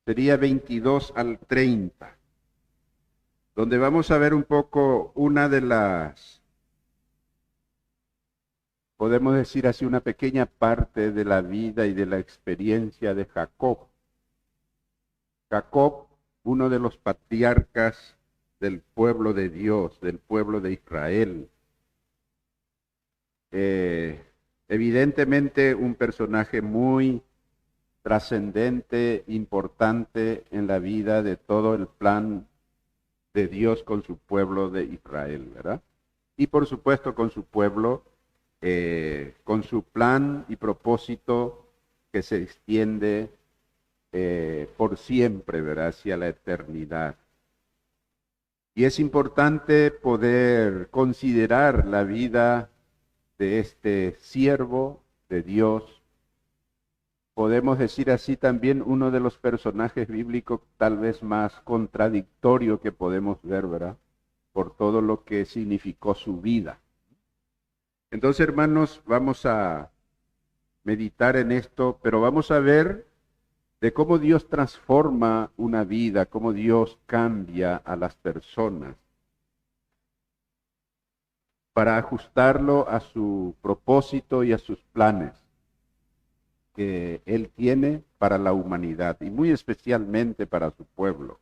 sería 22 al 30, donde vamos a ver un poco una de las, podemos decir así, una pequeña parte de la vida y de la experiencia de Jacob. Jacob, uno de los patriarcas del pueblo de Dios, del pueblo de Israel. Evidentemente un personaje muy trascendente, importante en la vida de todo el plan de Dios con su pueblo de Israel, ¿verdad? Y por supuesto con su pueblo, con su plan y propósito que se extiende por siempre, ¿verdad? Hacia la eternidad. Y es importante poder considerar la vida de este siervo de Dios. Podemos decir así también uno de los personajes bíblicos tal vez más contradictorio que podemos ver, ¿verdad? Por todo lo que significó su vida. Entonces, hermanos, vamos a meditar en esto, pero vamos a ver de cómo Dios transforma una vida, cómo Dios cambia a las personas para ajustarlo a su propósito y a sus planes que Él tiene para la humanidad y muy especialmente para su pueblo.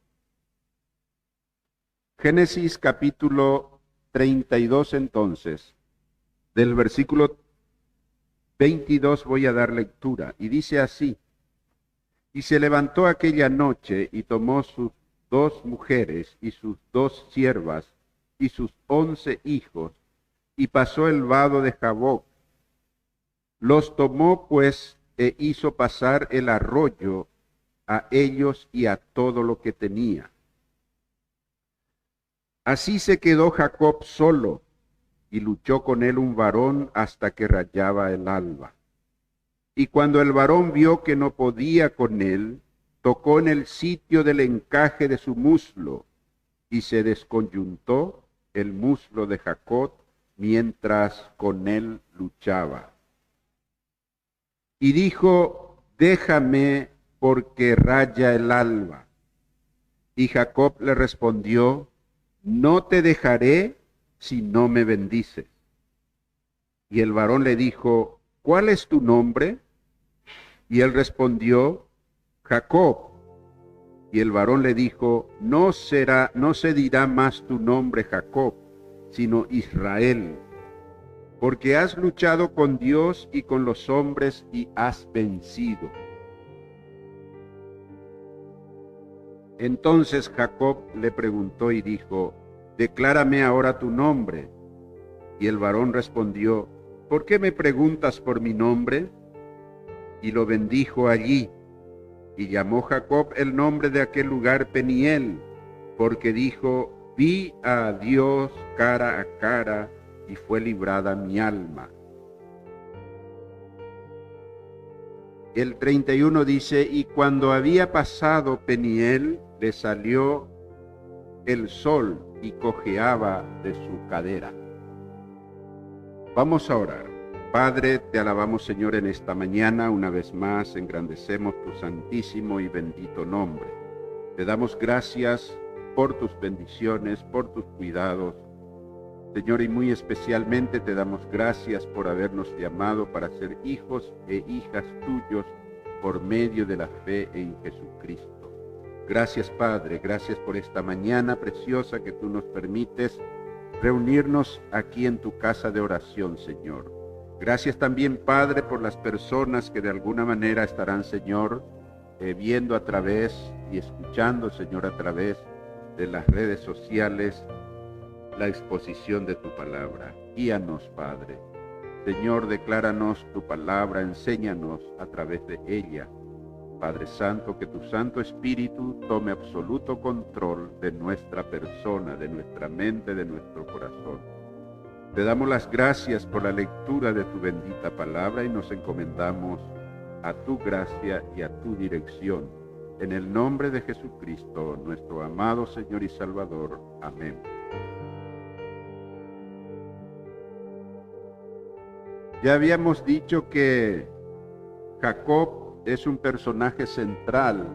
Génesis capítulo 32 entonces, del versículo 22 voy a dar lectura y dice así: y se levantó aquella noche y tomó sus 2 mujeres y sus 2 siervas y sus 11 hijos y pasó el vado de Jaboc. Los tomó pues e hizo pasar el arroyo a ellos y a todo lo que tenía. Así se quedó Jacob solo y luchó con él un varón hasta que rayaba el alba. Y cuando el varón vio que no podía con él, tocó en el sitio del encaje de su muslo y se desconyuntó el muslo de Jacob mientras con él luchaba. Y dijo: déjame porque raya el alba. Y Jacob le respondió: no te dejaré si no me bendices. Y el varón le dijo: ¿cuál es tu nombre? Y él respondió: Jacob. Y el varón le dijo: no se dirá más tu nombre Jacob, sino Israel, porque has luchado con Dios y con los hombres y has vencido. Entonces Jacob le preguntó y dijo: declárame ahora tu nombre. Y el varón respondió: ¿por qué me preguntas por mi nombre? Y lo bendijo allí. Y llamó Jacob el nombre de aquel lugar Peniel, porque dijo: vi a Dios cara a cara y fue librada mi alma. El 31 dice: y cuando había pasado Peniel, le salió el sol y cojeaba de su cadera. Vamos a orar. Padre, te alabamos, Señor, en esta mañana. Una vez más engrandecemos tu santísimo y bendito nombre. Te damos gracias por tus bendiciones, por tus cuidados. Señor, y muy especialmente te damos gracias por habernos llamado para ser hijos e hijas tuyos por medio de la fe en Jesucristo. Gracias, Padre, gracias por esta mañana preciosa que tú nos permites reunirnos aquí en tu casa de oración, Señor. Gracias también, Padre, por las personas que de alguna manera estarán, Señor, viendo a través y escuchando, Señor, a través de las redes sociales la exposición de tu palabra. Guíanos, Padre. Señor, decláranos tu palabra, enséñanos a través de ella. Padre Santo, que tu Santo Espíritu tome absoluto control de nuestra persona, de nuestra mente, de nuestro corazón. Te damos las gracias por la lectura de tu bendita palabra y nos encomendamos a tu gracia y a tu dirección. En el nombre de Jesucristo, nuestro amado Señor y Salvador. Amén. Ya habíamos dicho que Jacob es un personaje central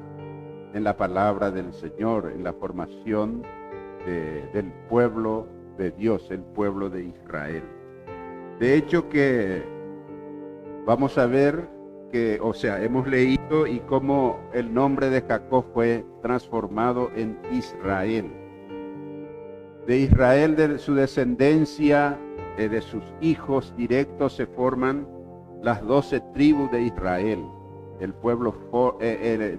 en la palabra del Señor, en la formación del pueblo de Dios, el pueblo de Israel. De hecho que vamos a ver que, hemos leído y cómo el nombre de Jacob fue transformado en Israel. De Israel, de su descendencia, de sus hijos directos, se forman las 12 tribus de Israel. El pueblo,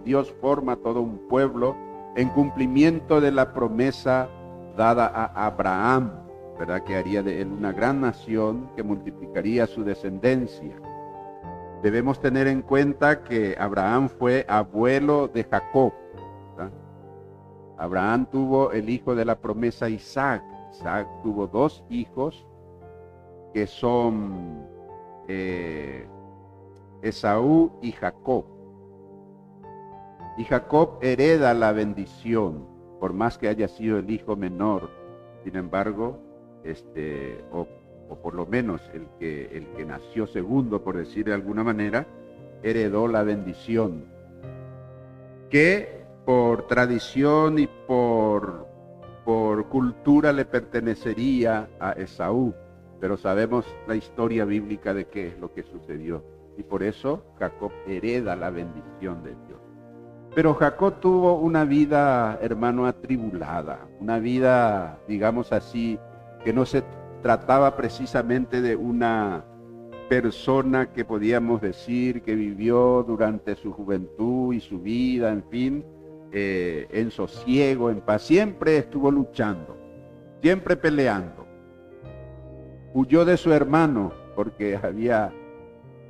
Dios forma todo un pueblo en cumplimiento de la promesa dada a Abraham, ¿verdad? Que haría de él una gran nación que multiplicaría su descendencia. Debemos tener en cuenta que Abraham fue abuelo de Jacob, ¿verdad? Abraham tuvo el hijo de la promesa Isaac. Isaac tuvo 2 hijos que son Esaú y Jacob. Y Jacob hereda la bendición, por más que haya sido el hijo menor. Sin embargo, o por lo menos el que nació segundo, por decir de alguna manera, heredó la bendición, que por tradición y por cultura le pertenecería a Esaú, pero sabemos la historia bíblica de qué es lo que sucedió, y por eso Jacob hereda la bendición de Dios. Pero Jacob tuvo una vida, hermano, atribulada, una vida, digamos así, que no se trataba precisamente de una persona que podíamos decir que vivió durante su juventud y su vida, en fin, en sosiego, en paz. Siempre estuvo luchando, siempre peleando. Huyó de su hermano porque había,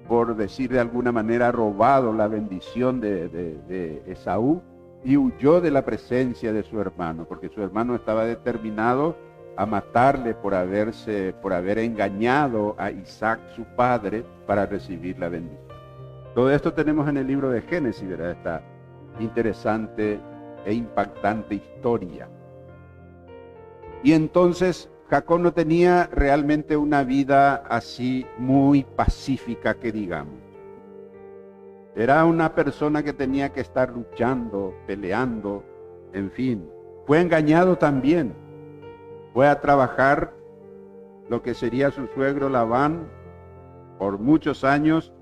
por decir de alguna manera, robado la bendición de Esaú, y huyó de la presencia de su hermano, porque su hermano estaba determinado a matarle por haber engañado a Isaac, su padre, para recibir la bendición. Todo esto tenemos en el libro de Génesis, ¿verdad? Esta interesante e impactante historia. Y entonces Jacob no tenía realmente una vida así muy pacífica, que digamos. Era una persona que tenía que estar luchando, peleando, en fin. Fue engañado también. Fue a trabajar lo que sería su suegro Labán por muchos años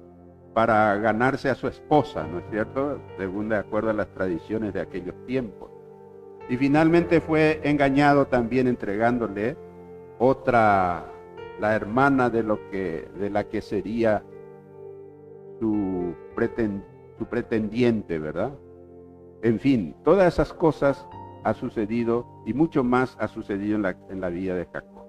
para ganarse a su esposa, ¿no es cierto? Según de acuerdo a las tradiciones de aquellos tiempos. Y finalmente fue engañado también entregándole otra, la hermana de la que sería su pretendiente, ¿verdad? En fin, todas esas cosas ha sucedido y mucho más ha sucedido en la vida de Jacob.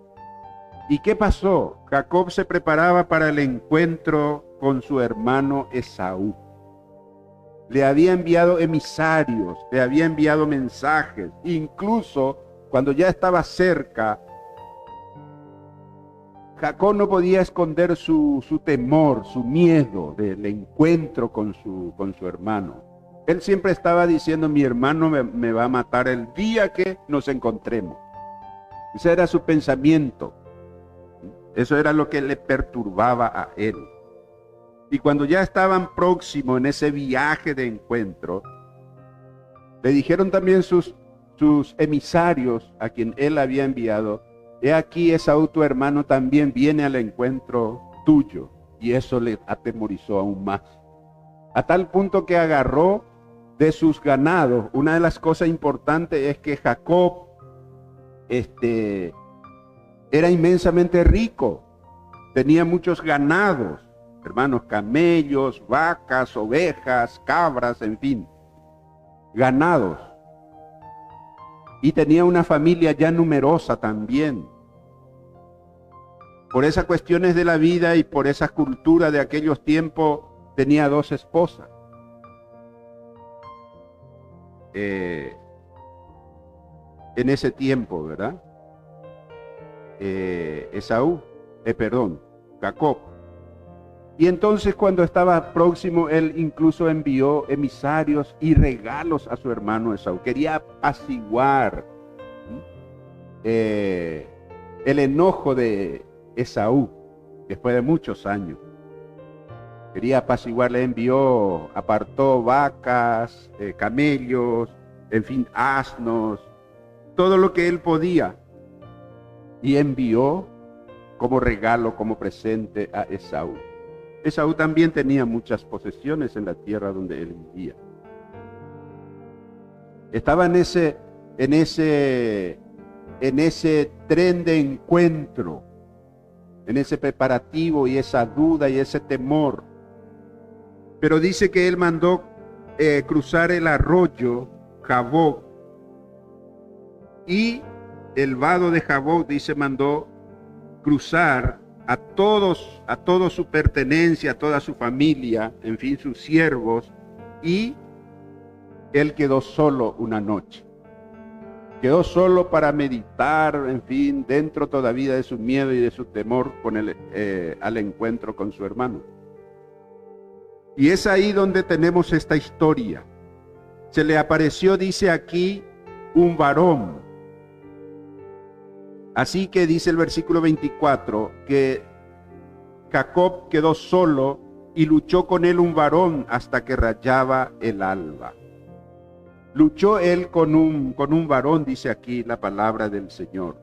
¿Y qué pasó? Jacob se preparaba para el encuentro con su hermano Esaú. Le había enviado emisarios, le había enviado mensajes, incluso cuando ya estaba cerca, Jacob no podía esconder su temor, su miedo del encuentro con su hermano. Él siempre estaba diciendo: mi hermano me va a matar el día que nos encontremos. Ese era su pensamiento. Eso era lo que le perturbaba a él. Y cuando ya estaban próximos en ese viaje de encuentro, le dijeron también sus emisarios a quien él había enviado: he aquí, Esaú tu hermano también viene al encuentro tuyo. Y eso le atemorizó aún más, a tal punto que agarró de sus ganados. Una de las cosas importantes es que Jacob era inmensamente rico, tenía muchos ganados, hermanos, camellos, vacas, ovejas, cabras, en fin, ganados. Y tenía una familia ya numerosa también. Por esas cuestiones de la vida y por esa cultura de aquellos tiempos, tenía 2 esposas. En ese tiempo, ¿verdad? Jacob. Y entonces, cuando estaba próximo, él incluso envió emisarios y regalos a su hermano Esaú. Quería apaciguar el enojo de Esaú después de muchos años. quería apaciguarle, envió, apartó vacas, camellos, en fin, asnos, todo lo que él podía, y envió como regalo, como presente a Esaú. Esaú también tenía muchas posesiones en la tierra donde él vivía. Estaba en ese tren de encuentro, en ese preparativo y esa duda y ese temor. Pero dice que él mandó cruzar el arroyo Jaboc, y el vado de Jaboc, dice, mandó cruzar a toda su pertenencia, a toda su familia, en fin, sus siervos, y él quedó solo una noche. Quedó solo para meditar, en fin, dentro todavía de su miedo y de su temor al encuentro con su hermano. Y es ahí donde tenemos esta historia. Se le apareció, dice aquí, un varón. Así que dice el versículo 24, que Jacob quedó solo y luchó con él un varón hasta que rayaba el alba. Luchó él con un varón, dice aquí la palabra del Señor.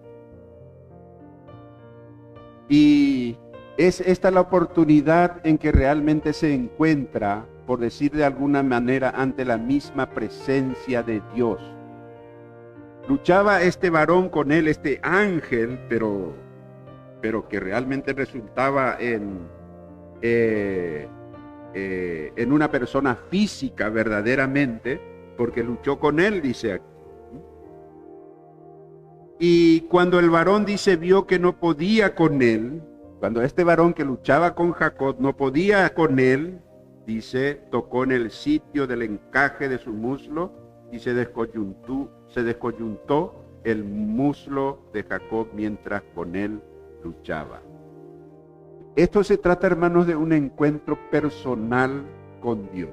Y es esta la oportunidad en que realmente se encuentra, por decir de alguna manera, ante la misma presencia de Dios. Luchaba este varón con él, este ángel, pero que realmente resultaba en una persona física verdaderamente, porque luchó con él, dice aquí. Y cuando el varón, dice, vio que no podía con él, cuando este varón que luchaba con Jacob no podía con él, dice, tocó en el sitio del encaje de su muslo y se descoyuntó el muslo de Jacob mientras con él luchaba. Esto se trata, hermanos, de un encuentro personal con Dios.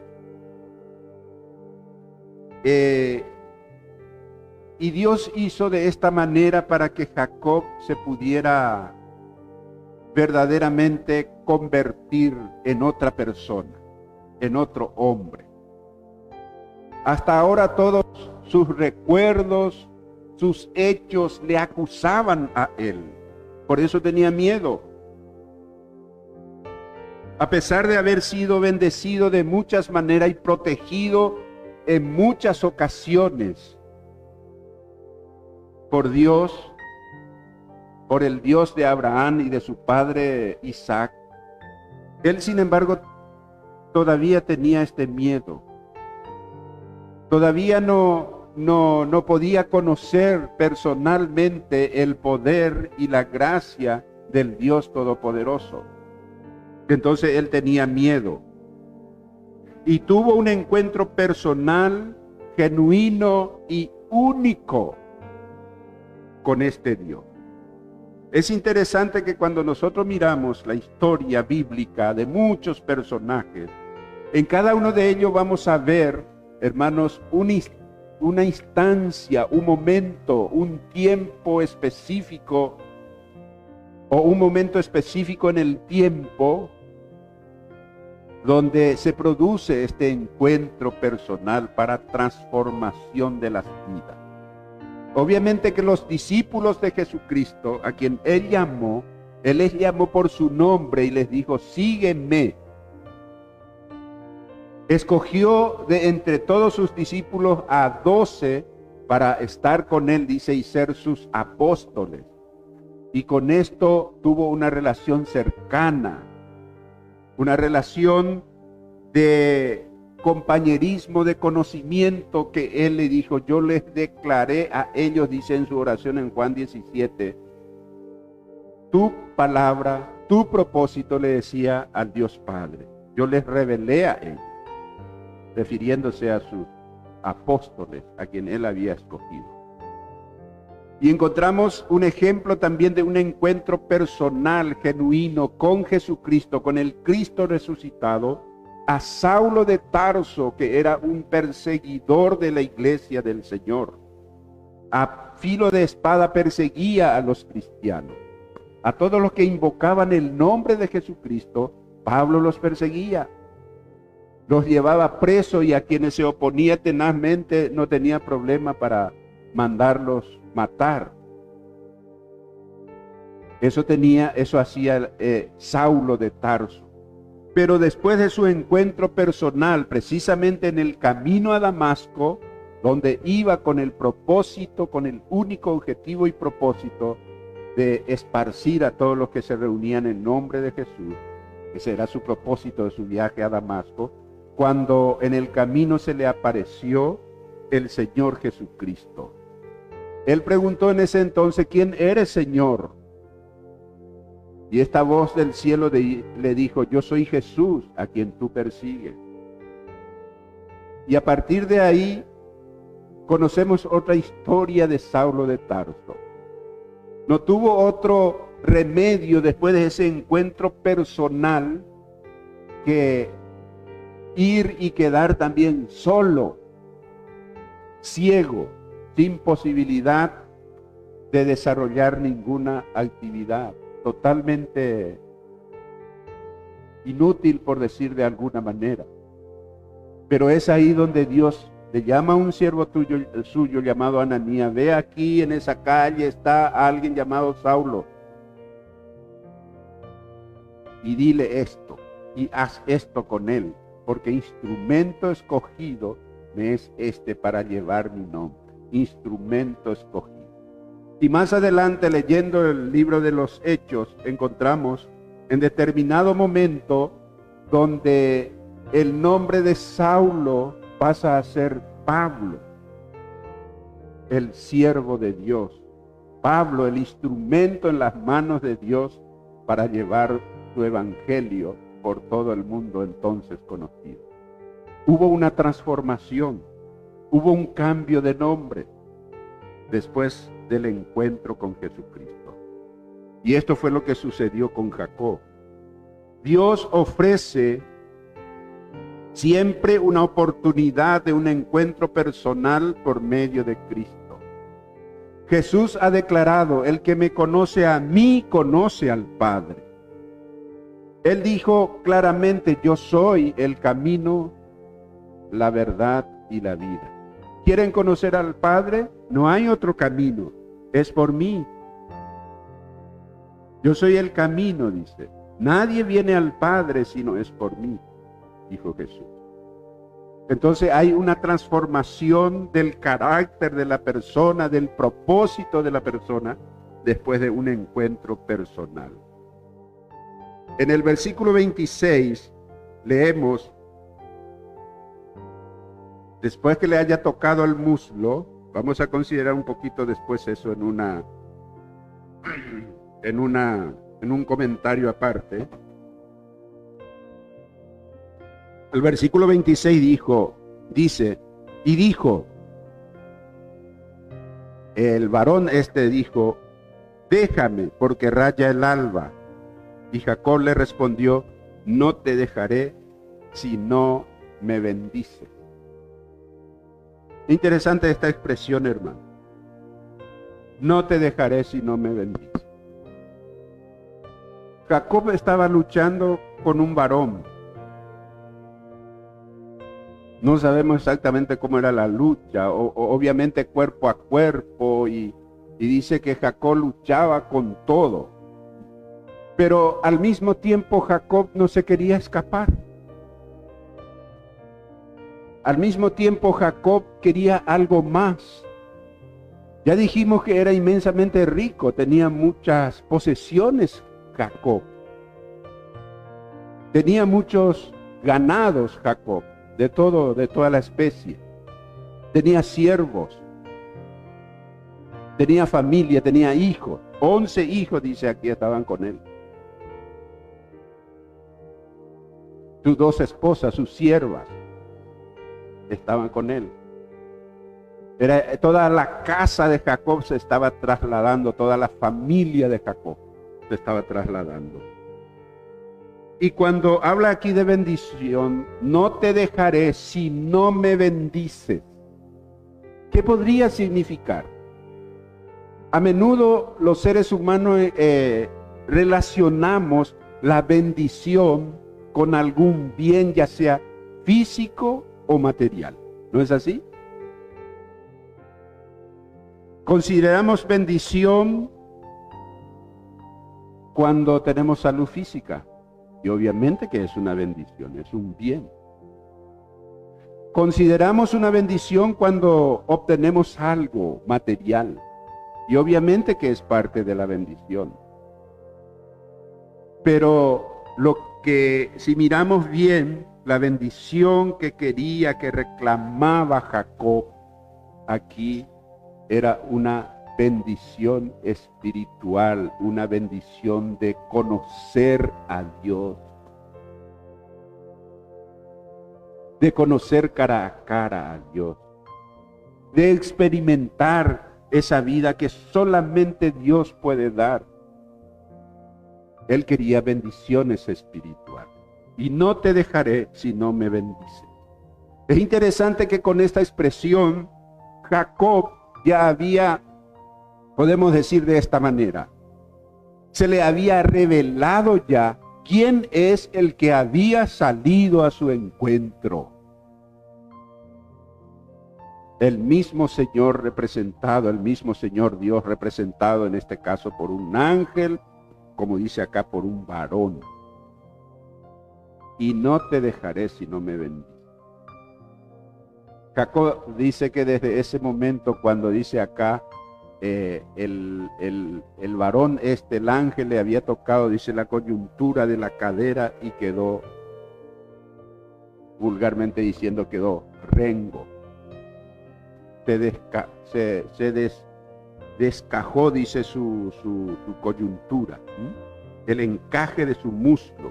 Y Dios hizo de esta manera para que Jacob se pudiera verdaderamente convertir en otra persona, en otro hombre. Hasta ahora todos sus recuerdos, sus hechos le acusaban a él. Por eso tenía miedo. A pesar de haber sido bendecido de muchas maneras y protegido en muchas ocasiones por Dios, por el Dios de Abraham y de su padre Isaac, él, sin embargo, todavía tenía este miedo. Todavía no podía conocer personalmente el poder y la gracia del Dios Todopoderoso. Entonces él tenía miedo. Y tuvo un encuentro personal, genuino y único con este Dios. Es interesante que cuando nosotros miramos la historia bíblica de muchos personajes, en cada uno de ellos vamos a ver, hermanos, una instancia, un momento, un tiempo específico, o un momento específico en el tiempo donde se produce este encuentro personal para transformación de las vidas. Obviamente que los discípulos de Jesucristo, a quien Él les llamó por su nombre y les dijo, sígueme. Escogió de entre todos sus discípulos a 12 para estar con Él, dice, y ser sus apóstoles. Y con esto tuvo una relación cercana, una relación de compañerismo, de conocimiento, que Él le dijo, yo les declaré a ellos, dice en su oración en Juan 17, tu palabra, tu propósito, le decía al Dios Padre, yo les revelé a ellos, refiriéndose a sus apóstoles, a quien Él había escogido. Y encontramos un ejemplo también de un encuentro personal, genuino, con Jesucristo, con el Cristo resucitado, a Saulo de Tarso, que era un perseguidor de la iglesia del Señor. A filo de espada perseguía a los cristianos. A todos los que invocaban el nombre de Jesucristo, Pablo los perseguía, los llevaba presos, y a quienes se oponía tenazmente no tenía problema para mandarlos matar. Eso hacía Saulo de Tarso. Pero después de su encuentro personal, precisamente en el camino a Damasco, donde iba con el propósito, con el único objetivo y propósito de esparcir a todos los que se reunían en nombre de Jesús, ese era su propósito de su viaje a Damasco, cuando en el camino se le apareció el Señor Jesucristo. Él preguntó en ese entonces: ¿quién eres, Señor? Y esta voz del cielo le dijo: yo soy Jesús, a quien tú persigues. Y a partir de ahí conocemos otra historia de Saulo de Tarso. No tuvo otro remedio después de ese encuentro personal que ir y quedar también solo, ciego, sin posibilidad de desarrollar ninguna actividad, totalmente inútil, por decir de alguna manera. Pero es ahí donde Dios le llama a un siervo suyo llamado Ananías: ve aquí, en esa calle está alguien llamado Saulo, y dile esto, y haz esto con él, porque instrumento escogido me es este para llevar mi nombre. Instrumento escogido. Y más adelante, leyendo el libro de los Hechos, encontramos en determinado momento donde el nombre de Saulo pasa a ser Pablo, el siervo de Dios. Pablo, el instrumento en las manos de Dios para llevar su evangelio por todo el mundo entonces conocido. Hubo una transformación, hubo un cambio de nombre después del encuentro con Jesucristo. Y esto fue lo que sucedió con Jacob. Dios ofrece siempre una oportunidad de un encuentro personal por medio de Cristo. Jesús ha declarado: el que me conoce a mí, conoce al Padre. Él dijo claramente: yo soy el camino, la verdad y la vida. ¿Quieren conocer al Padre? No hay otro camino, es por mí. Yo soy el camino, dice. Nadie viene al Padre si no es por mí, dijo Jesús. Entonces hay una transformación del carácter de la persona, del propósito de la persona, después de un encuentro personal. En el versículo 26 leemos: después que le haya tocado el muslo, vamos a considerar un poquito después eso en un comentario aparte. El versículo 26 dice, el varón dijo: déjame, porque raya el alba. Y Jacob le respondió: no te dejaré si no me bendices. Interesante esta expresión, hermano. No te dejaré si no me bendices. Jacob estaba luchando con un varón. No sabemos exactamente cómo era la lucha, obviamente cuerpo a cuerpo, y dice que Jacob luchaba con todo. Pero al mismo tiempo Jacob no se quería escapar. Al mismo tiempo Jacob quería algo más. Ya dijimos que era inmensamente rico, tenía muchas posesiones Jacob. Tenía muchos ganados Jacob, de toda la especie. Tenía siervos, tenía familia, tenía hijos. 11 hijos, dice aquí, estaban con él. Sus 2 esposas, sus siervas, estaban con él. Toda la casa de Jacob se estaba trasladando, toda la familia de Jacob se estaba trasladando. Y cuando habla aquí de bendición: no te dejaré si no me bendices. ¿Qué podría significar? A menudo los seres humanos relacionamos la bendición con algún bien, ya sea físico o material. ¿No es así? Consideramos bendición cuando tenemos salud física. Y obviamente que es una bendición, es un bien. Consideramos una bendición cuando obtenemos algo material. Y obviamente que es parte de la bendición. Pero si miramos bien, la bendición que quería, que reclamaba Jacob aquí, era una bendición espiritual, una bendición de conocer a Dios, de conocer cara a cara a Dios, de experimentar esa vida que solamente Dios puede dar. Él quería bendiciones espirituales. Y no te dejaré si no me bendices. Es interesante que con esta expresión, Jacob ya había, podemos decir de esta manera, se le había revelado ya quién es el que había salido a su encuentro. El mismo Señor representado, el mismo Señor Dios representado en este caso por un ángel, como dice acá, por un varón. Y no te dejaré si no me bendices. Jacob dice que desde ese momento, cuando dice acá, el varón el ángel le había tocado, dice, la coyuntura de la cadera y quedó, vulgarmente diciendo, quedó rengo. Descajó, dice, su coyuntura, el encaje de su muslo.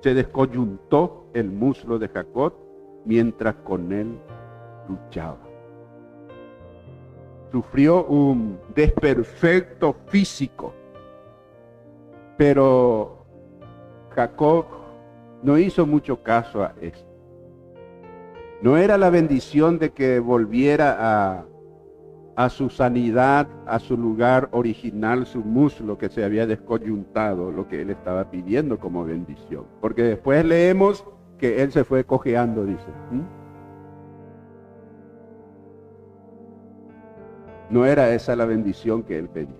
Se descoyuntó el muslo de Jacob mientras con él luchaba. Sufrió un desperfecto físico, pero Jacob no hizo mucho caso a esto. No era la bendición de que volviera a su sanidad, a su lugar original, su muslo que se había descoyuntado, lo que él estaba pidiendo como bendición. Porque después leemos que él se fue cojeando, dice. No era esa la bendición que él pedía.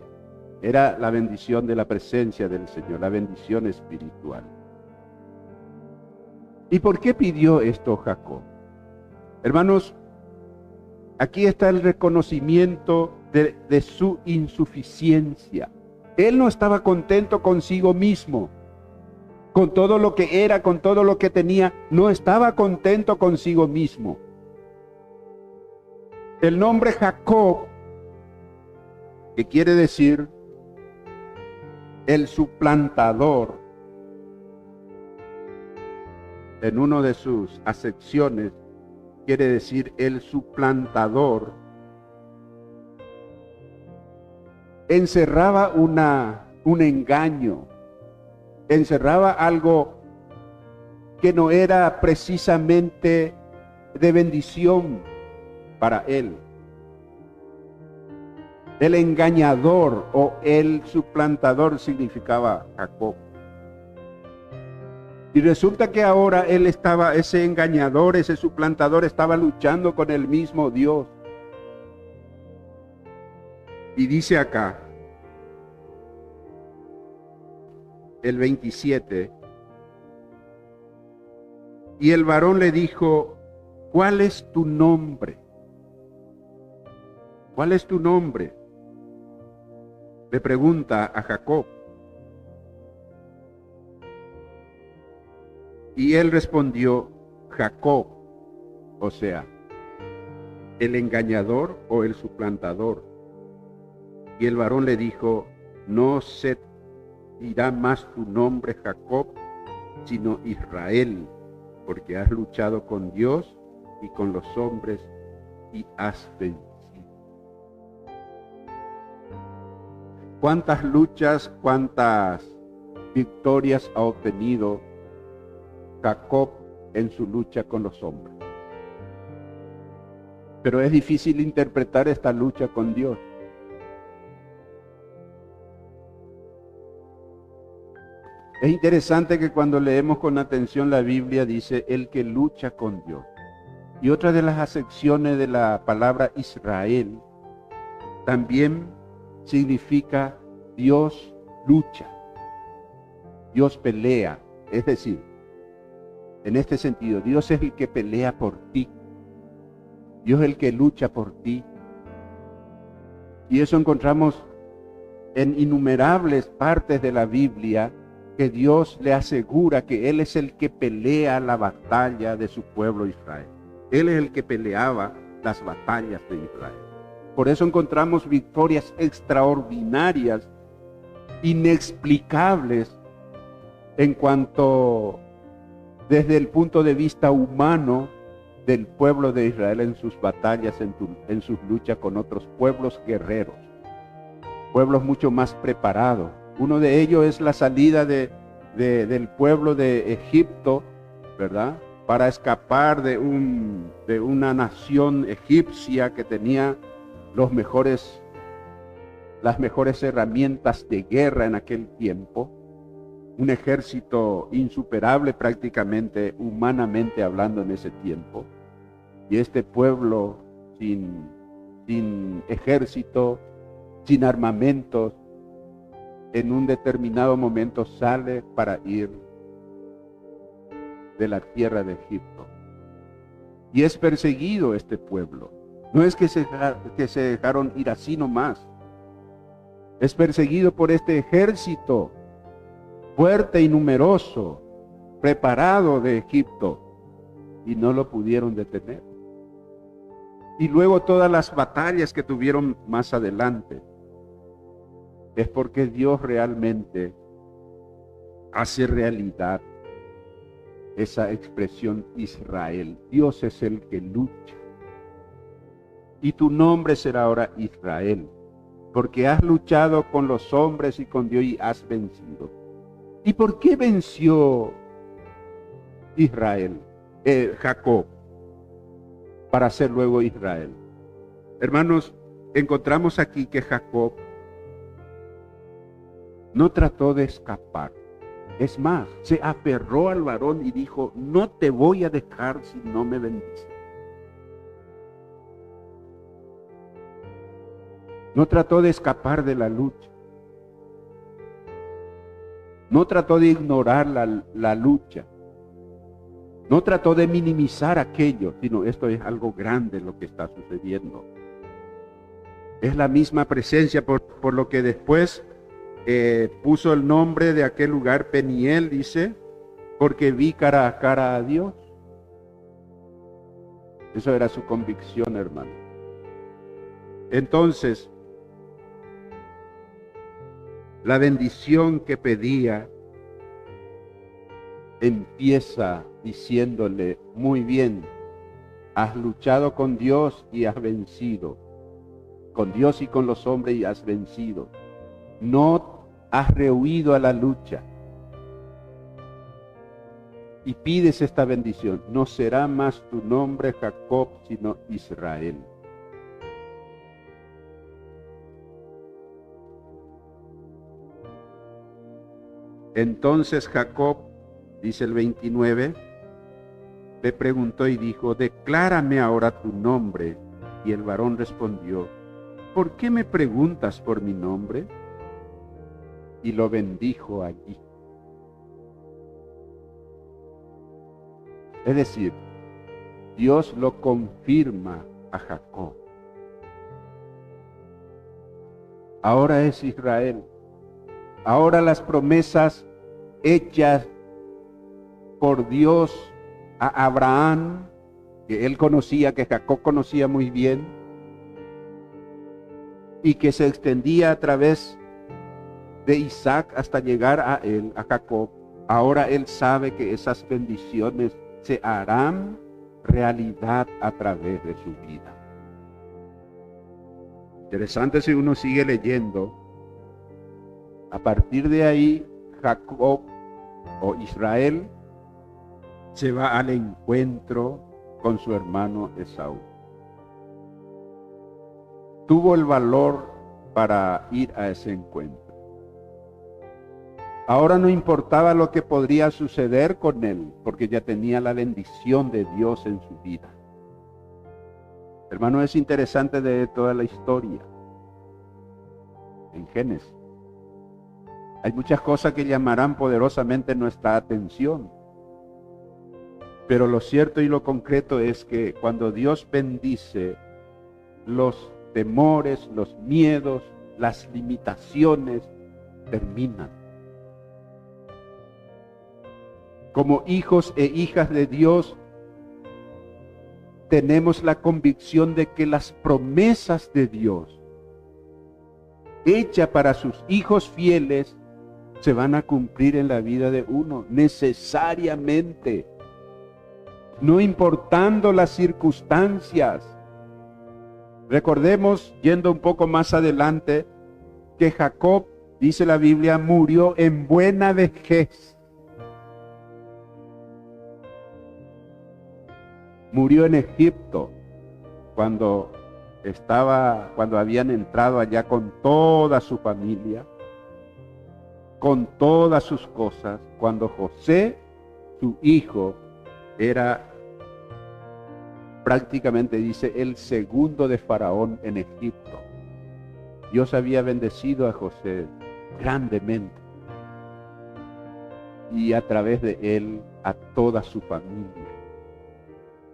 Era la bendición de la presencia del Señor, la bendición espiritual. ¿Y por qué pidió esto Jacob? Hermanos, aquí está el reconocimiento de su insuficiencia. Él no estaba contento consigo mismo, con todo lo que era, con todo lo que tenía. No estaba contento consigo mismo. El nombre Jacob, que quiere decir el suplantador, en una de sus acepciones, quiere decir el suplantador, encerraba un engaño, encerraba algo que no era precisamente de bendición para él. El engañador o el suplantador significaba Jacob. Y resulta que ahora ese engañador, ese suplantador, estaba luchando con el mismo Dios. Y dice acá, el 27, y el varón le dijo, ¿cuál es tu nombre? ¿Cuál es tu nombre? Le pregunta a Jacob. Y él respondió, Jacob, o sea, el engañador o el suplantador. Y el varón le dijo, no se dirá más tu nombre Jacob, sino Israel, porque has luchado con Dios y con los hombres y has vencido. ¿Cuántas luchas, cuántas victorias ha obtenido Jacob en su lucha con los hombres? Pero es difícil interpretar esta lucha con Dios. Es interesante que cuando leemos con atención la Biblia dice el que lucha con Dios. Y otra de las acepciones de la palabra Israel también significa Dios lucha, Dios pelea. Es decir, en este sentido, Dios es el que pelea por ti. Dios es el que lucha por ti. Y eso encontramos en innumerables partes de la Biblia, que Dios le asegura que Él es el que pelea la batalla de su pueblo Israel. Él es el que peleaba las batallas de Israel. Por eso encontramos victorias extraordinarias, inexplicables, en cuanto desde el punto de vista humano del pueblo de Israel en sus batallas, en sus luchas con otros pueblos guerreros, pueblos mucho más preparados. Uno de ellos es la salida del pueblo de Egipto, ¿verdad? Para escapar de una nación egipcia que tenía las mejores herramientas de guerra en aquel tiempo. Un ejército insuperable prácticamente, humanamente hablando en ese tiempo. Y este pueblo sin ejército, sin armamentos, en un determinado momento sale para ir de la tierra de Egipto. Y es perseguido este pueblo. No es que se dejaron ir así nomás. Es perseguido por este ejército fuerte y numeroso, preparado de Egipto, y no lo pudieron detener. Y luego todas las batallas que tuvieron más adelante, es porque Dios realmente hace realidad esa expresión Israel. Dios es el que lucha. Y tu nombre será ahora Israel, porque has luchado con los hombres y con Dios y has vencido. ¿Y por qué venció Jacob, para ser luego Israel? Hermanos, encontramos aquí que Jacob no trató de escapar. Es más, se aferró al varón y dijo, no te voy a dejar si no me bendices. No trató de escapar de la lucha. No trató de ignorar la lucha. No trató de minimizar aquello, sino esto es algo grande lo que está sucediendo. Es la misma presencia, por lo que después puso el nombre de aquel lugar Peniel, dice, porque vi cara a cara a Dios. Eso era su convicción, hermano. Entonces, la bendición que pedía empieza diciéndole, muy bien, has luchado con Dios y has vencido, con Dios y con los hombres y has vencido. No has rehuido a la lucha y pides esta bendición. No será más tu nombre Jacob, sino Israel. Entonces Jacob, dice el 29, le preguntó y dijo, declárame ahora tu nombre. Y el varón respondió, ¿por qué me preguntas por mi nombre? Y lo bendijo allí. Es decir, Dios lo confirma a Jacob. Ahora es Israel. Ahora las promesas hechas por Dios a Abraham, que él conocía, que Jacob conocía muy bien, y que se extendía a través de Isaac hasta llegar a él, a Jacob. Ahora él sabe que esas bendiciones se harán realidad a través de su vida. Interesante si uno sigue leyendo. A partir de ahí, Jacob o Israel se va al encuentro con su hermano Esaú. Tuvo el valor para ir a ese encuentro. Ahora no importaba lo que podría suceder con él, porque ya tenía la bendición de Dios en su vida. Hermano, es interesante de toda la historia. En Génesis hay muchas cosas que llamarán poderosamente nuestra atención. Pero lo cierto y lo concreto es que cuando Dios bendice, los temores, los miedos, las limitaciones terminan. Como hijos e hijas de Dios, tenemos la convicción de que las promesas de Dios, hechas para sus hijos fieles, se van a cumplir en la vida de uno, necesariamente. No importando las circunstancias. Recordemos, yendo un poco más adelante, que Jacob, dice la Biblia, murió en buena vejez. Murió en Egipto cuando habían entrado allá con toda su familia, con todas sus cosas, cuando José, su hijo, era prácticamente, dice, el segundo de Faraón en Egipto. Dios había bendecido a José grandemente y a través de él a toda su familia.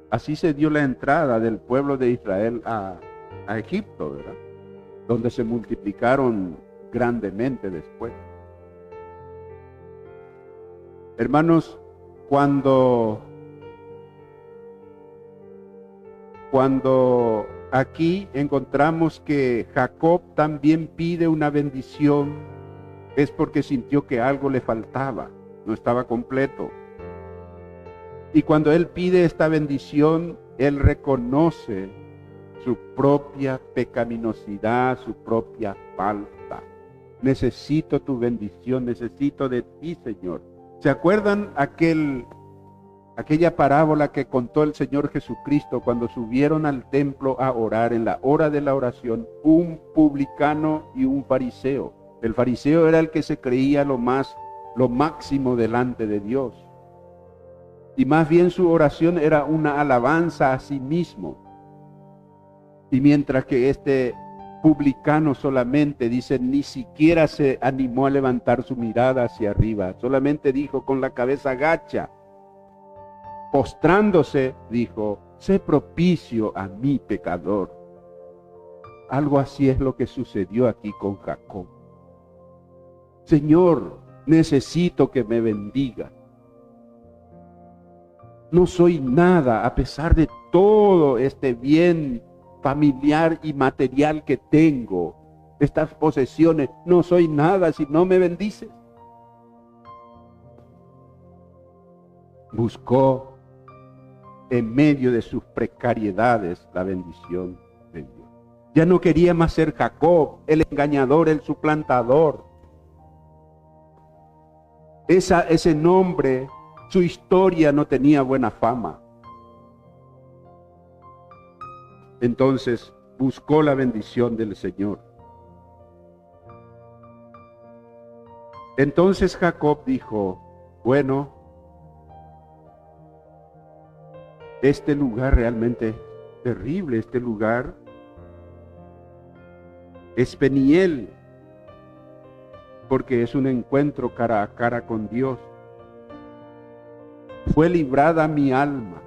Así se dio la entrada del pueblo de Israel a Egipto, ¿verdad? Donde se multiplicaron grandemente después. Hermanos, cuando aquí encontramos que Jacob también pide una bendición, es porque sintió que algo le faltaba, no estaba completo. Y cuando él pide esta bendición, él reconoce su propia pecaminosidad, su propia falta. Necesito tu bendición, necesito de ti, Señor. ¿Se acuerdan aquella parábola que contó el Señor Jesucristo cuando subieron al templo a orar en la hora de la oración, un publicano y un fariseo? El fariseo era el que se creía lo máximo delante de Dios. Y más bien su oración era una alabanza a sí mismo. Y mientras que este publicano solamente, dice, ni siquiera se animó a levantar su mirada hacia arriba, solamente dijo con la cabeza gacha, postrándose, dijo, sé propicio a mi pecador. Algo así es lo que sucedió aquí con Jacob. Señor, necesito que me bendiga. No soy nada a pesar de todo este bien familiar y material que tengo, estas posesiones. No soy nada si no me bendices. Buscó en medio de sus precariedades la bendición de Dios. Ya no quería más ser Jacob, el engañador, el suplantador. Ese nombre, su historia no tenía buena fama. Entonces buscó la bendición del Señor. Entonces Jacob dijo, bueno, este lugar realmente es terrible, este lugar es Peniel, porque es un encuentro cara a cara con Dios. Fue librada mi alma.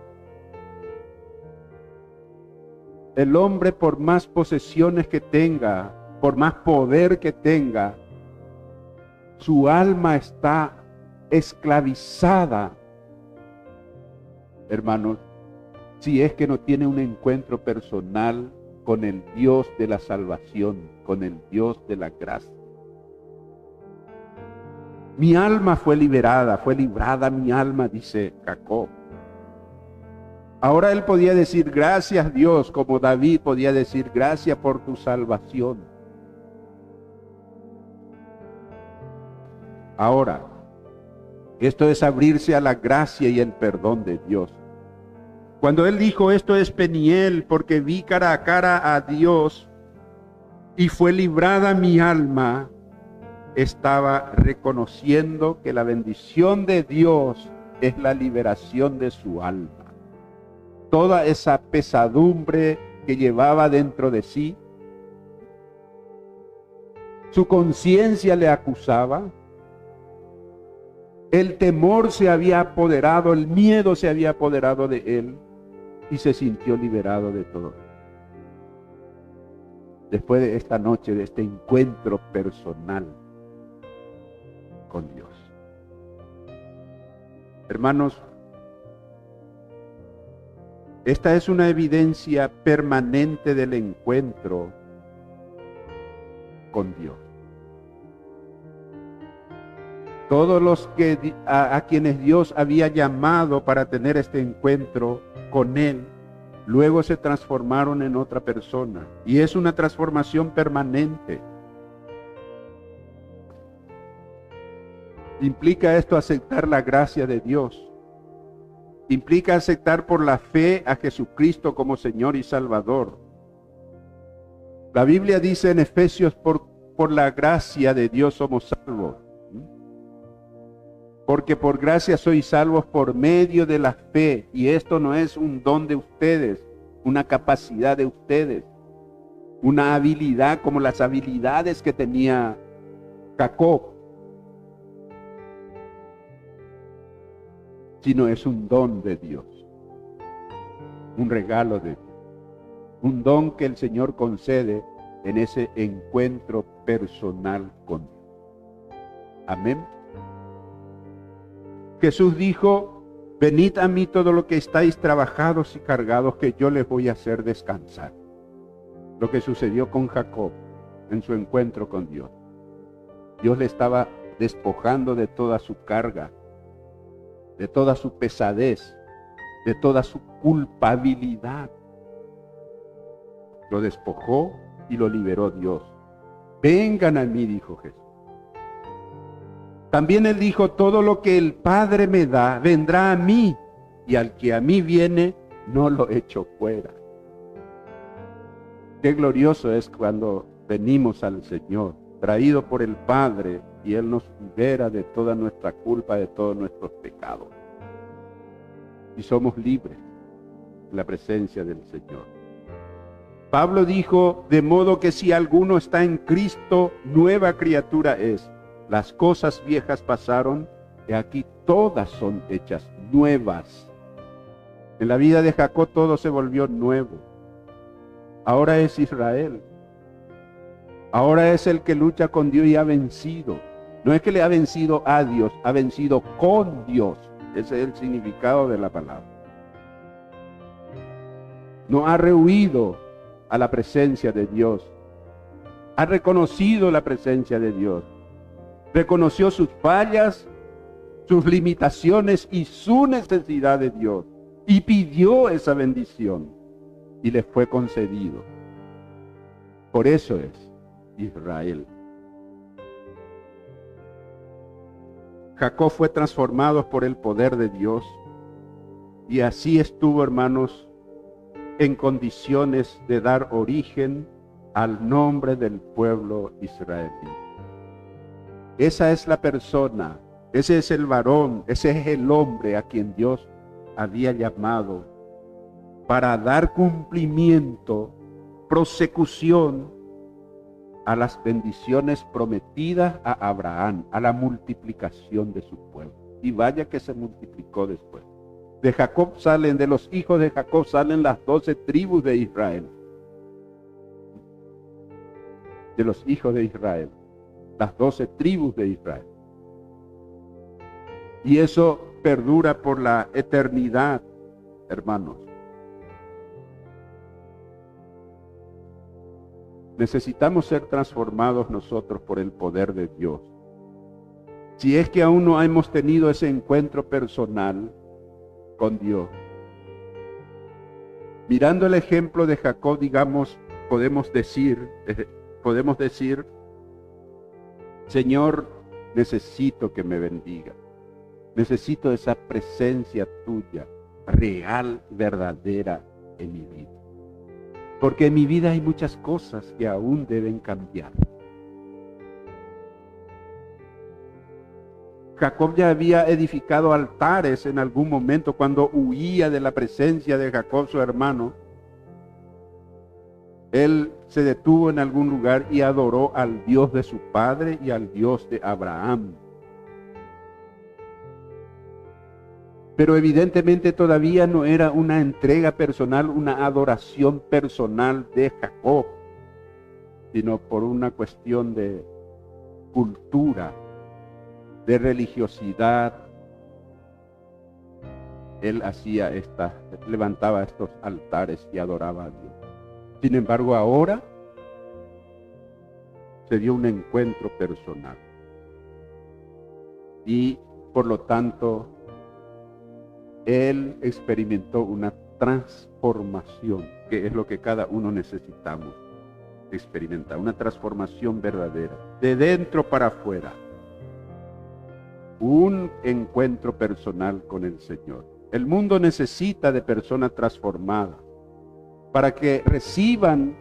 El hombre, por más posesiones que tenga, por más poder que tenga, su alma está esclavizada, hermanos, si es que no tiene un encuentro personal con el Dios de la salvación, con el Dios de la gracia. Mi alma fue librada mi alma, dice Jacob. Ahora él podía decir gracias Dios, como David podía decir gracias por tu salvación. Ahora, esto es abrirse a la gracia y el perdón de Dios. Cuando él dijo esto es Peniel, porque vi cara a cara a Dios y fue librada mi alma, estaba reconociendo que la bendición de Dios es la liberación de su alma. Toda esa pesadumbre que llevaba dentro de sí, su conciencia le acusaba, el temor se había apoderado, el miedo se había apoderado de él y se sintió liberado de todo. Después de esta noche, de este encuentro personal con Dios. Hermanos, esta es una evidencia permanente del encuentro con Dios. Todos los que a quienes Dios había llamado para tener este encuentro con Él, luego se transformaron en otra persona. Y es una transformación permanente. Implica esto aceptar la gracia de Dios. Implica aceptar por la fe a Jesucristo como Señor y Salvador. La Biblia dice en Efesios, por la gracia de Dios somos salvos. Porque por gracia sois salvos por medio de la fe. Y esto no es un don de ustedes, una capacidad de ustedes, una habilidad como las habilidades que tenía Jacob, sino es un don de Dios, un regalo de Dios, un don que el Señor concede en ese encuentro personal con Dios. Amén. Jesús dijo, venid a mí todos los que estáis trabajados y cargados, que yo les voy a hacer descansar. Lo que sucedió con Jacob en su encuentro con Dios. Dios le estaba despojando de toda su carga, de toda su pesadez, de toda su culpabilidad. Lo despojó y lo liberó Dios. Vengan a mí, dijo Jesús. También él dijo, todo lo que el Padre me da, vendrá a mí, y al que a mí viene, no lo echo fuera. Qué glorioso es cuando venimos al Señor, traído por el Padre, y Él nos libera de toda nuestra culpa, de todos nuestros pecados. Y somos libres en la presencia del Señor. Pablo dijo, de modo que si alguno está en Cristo, nueva criatura es. Las cosas viejas pasaron, y aquí todas son hechas nuevas. En la vida de Jacob todo se volvió nuevo. Ahora es Israel. Ahora es el que lucha con Dios y ha vencido. No es que le ha vencido a Dios, ha vencido con Dios. Ese es el significado de la palabra. No ha rehuido a la presencia de Dios. Ha reconocido la presencia de Dios. Reconoció sus fallas, sus limitaciones y su necesidad de Dios. Y pidió esa bendición. Y le fue concedido. Por eso es Israel. Jacob fue transformado por el poder de Dios. Y así estuvo, hermanos, en condiciones de dar origen al nombre del pueblo israelí. Esa es la persona, ese es el varón, ese es el hombre a quien Dios había llamado para dar cumplimiento, prosecución a las bendiciones prometidas a Abraham, a la multiplicación de su pueblo. Y vaya que se multiplicó después. De Jacob salen, de los hijos de Jacob salen las 12 tribus de Israel. De los hijos de Israel. Las 12 tribus de Israel. Y eso perdura por la eternidad, hermanos. Necesitamos ser transformados nosotros por el poder de Dios. Si es que aún no hemos tenido ese encuentro personal con Dios. Mirando el ejemplo de Jacob, digamos, podemos decir, Señor, necesito que me bendiga. Necesito esa presencia tuya, real, verdadera en mi vida. Porque en mi vida hay muchas cosas que aún deben cambiar. Jacob ya había edificado altares en algún momento cuando huía de la presencia de Jacob, su hermano. Él se detuvo en algún lugar y adoró al Dios de su padre y al Dios de Abraham. Pero evidentemente todavía no era una entrega personal, una adoración personal de Jacob, sino por una cuestión de cultura, de religiosidad. Él levantaba estos altares y adoraba a Dios. Sin embargo, ahora se dio un encuentro personal. Y por lo tanto, él experimentó una transformación, que es lo que cada uno necesitamos experimentar, una transformación verdadera, de dentro para afuera. Un encuentro personal con el Señor. El mundo necesita de personas transformadas para que reciban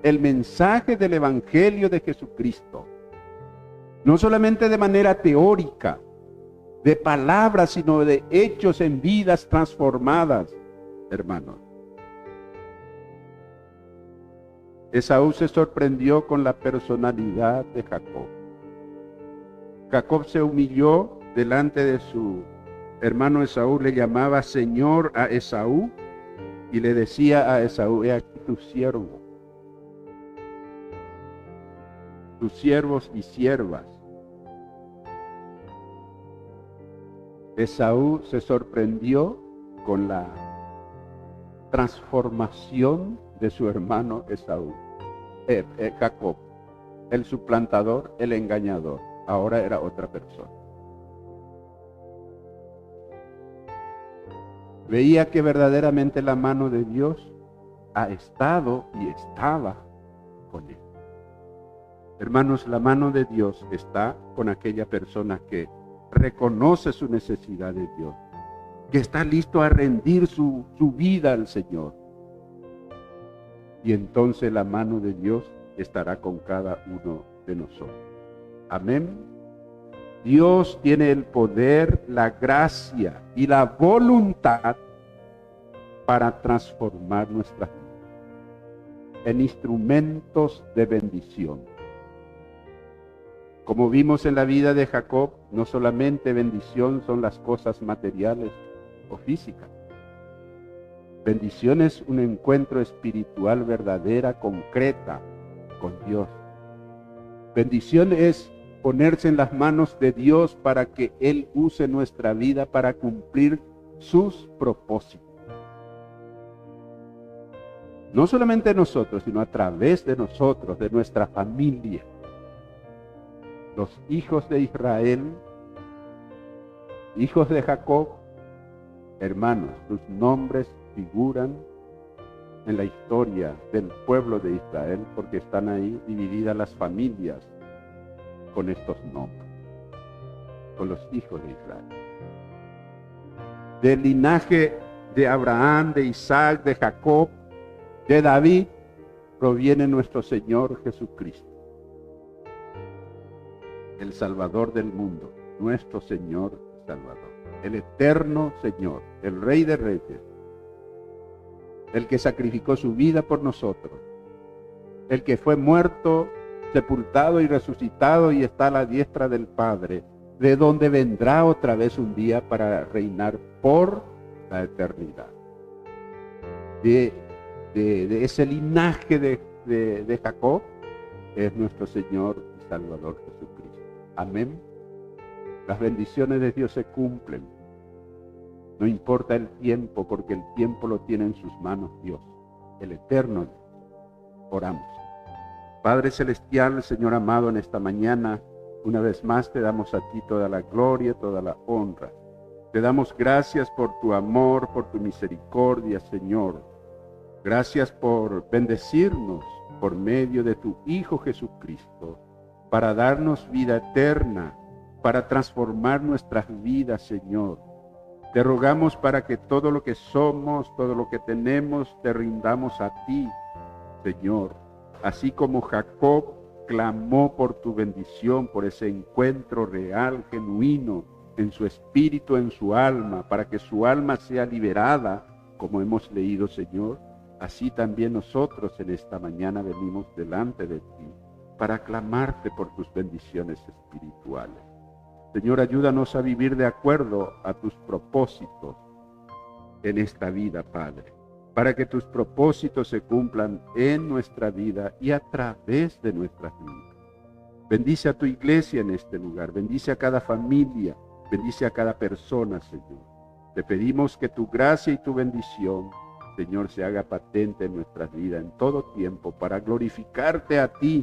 el mensaje del Evangelio de Jesucristo. No solamente de manera teórica, de palabras, sino de hechos en vidas transformadas, hermanos. Esaú se sorprendió con la personalidad de Jacob. Jacob se humilló delante de su hermano Esaú, le llamaba Señor a Esaú y le decía a Esaú: he aquí tu siervo, tus siervos y siervas. Esaú se sorprendió con la transformación de su hermano Jacob, el suplantador, el engañador. Ahora era otra persona. Veía que verdaderamente la mano de Dios ha estado y estaba con él. Hermanos, la mano de Dios está con aquella persona que reconoce su necesidad de Dios, que está listo a rendir su vida al Señor. Y entonces la mano de Dios estará con cada uno de nosotros. Amén. Dios tiene el poder, la gracia y la voluntad para transformar nuestras vidas en instrumentos de bendición. Como vimos en la vida de Jacob, no solamente bendición son las cosas materiales o físicas. Bendición es un encuentro espiritual verdadera, concreta con Dios. Bendición es ponerse en las manos de Dios para que Él use nuestra vida para cumplir sus propósitos. No solamente nosotros, sino a través de nosotros, de nuestra familia. Los hijos de Israel, hijos de Jacob, hermanos, sus nombres figuran en la historia del pueblo de Israel porque están ahí divididas las familias con estos nombres, con los hijos de Israel. Del linaje de Abraham, de Isaac, de Jacob, de David, proviene nuestro Señor Jesucristo, el Salvador del mundo, nuestro Señor y Salvador, el eterno Señor, el Rey de Reyes, el que sacrificó su vida por nosotros, el que fue muerto, sepultado y resucitado y está a la diestra del Padre, de donde vendrá otra vez un día para reinar por la eternidad. De ese linaje de Jacob es nuestro Señor y Salvador Jesucristo. Amén. Las bendiciones de Dios se cumplen. No importa el tiempo, porque el tiempo lo tiene en sus manos Dios, el eterno Dios. Oramos. Padre Celestial, Señor amado, en esta mañana, una vez más te damos a ti toda la gloria, toda la honra. Te damos gracias por tu amor, por tu misericordia, Señor. Gracias por bendecirnos por medio de tu Hijo Jesucristo, para darnos vida eterna, para transformar nuestras vidas, Señor. Te rogamos para que todo lo que somos, todo lo que tenemos, te rindamos a ti, Señor. Así como Jacob clamó por tu bendición, por ese encuentro real, genuino, en su espíritu, en su alma, para que su alma sea liberada, como hemos leído, Señor. Así también nosotros en esta mañana venimos delante de ti para clamarte por tus bendiciones espirituales. Señor, ayúdanos a vivir de acuerdo a tus propósitos en esta vida, Padre, para que tus propósitos se cumplan en nuestra vida y a través de nuestras vidas. Bendice a tu iglesia en este lugar, bendice a cada familia, bendice a cada persona, Señor. Te pedimos que tu gracia y tu bendición, Señor, se haga patente en nuestras vidas en todo tiempo para glorificarte a ti,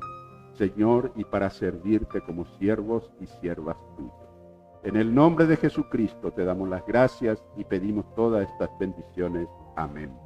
Señor, y para servirte como siervos y siervas tuyas. En el nombre de Jesucristo te damos las gracias y pedimos todas estas bendiciones. Amén.